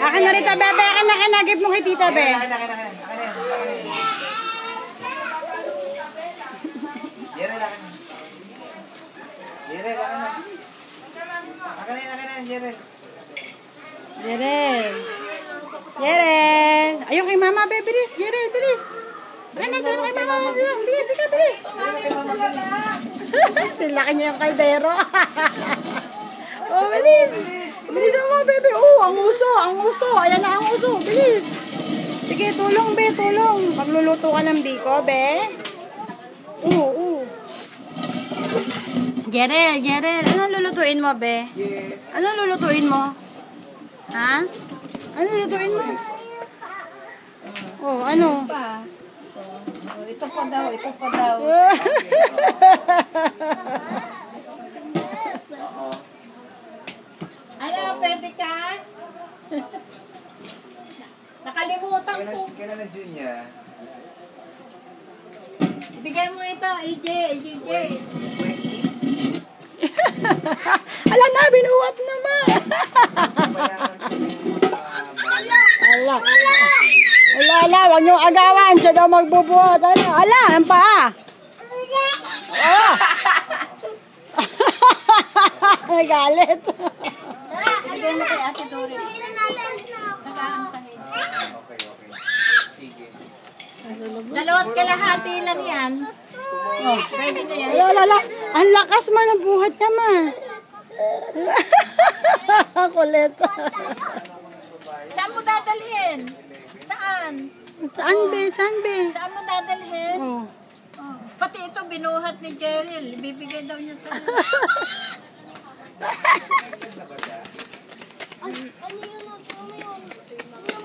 Akin na Rita, bebe. Akin na. Give mo kay tita, be. Jerel. Ayun kay mama, be. Bilis. Jerel, bilis. Akin na, dalawa kay mama. Bilis, ika, bilis. Silaki niya yung kaldero. Oh, bilis. Bilis mo, bebe. Oh, ang uso. Ayan na ang uso. Bilis. Sige, tulong, be. Tulong. Magluluto ka ng biko, be. Jerel. Anong lulutuin mo, be? Anong lulutuin mo? Ha? Anong lulutuin mo? Oh, ano? Ito pa daw. Ano, pwede ka? Nakalimutan ko. Kailan na din niya? Ibigay mo ito, AJ. Ala na, binuhat naman. Ala, wag niyong agawan. Siya daw magbubuhat. Ala, ang paa. Nagalit. Ibigay mo kay Ate Doris. Okay. Sige. Dalawat kalahati lang yan. Oh, pwede na yan. Ala. Ang lakas man ang buhat niya, ma. Kulit. Saan mo dadalhin? Saan? Saan, be? Saan mo dadalhin? Oh. Oh. Pati ito binuhat ni Jeril. Ibibigay daw niya sa...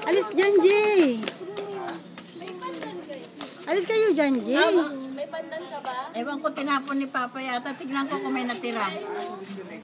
Alis dyan, Jay. Alis kayo dyan, Jay. Ewan ko tinapon ni Papa yata. Tignan ko kung may natira.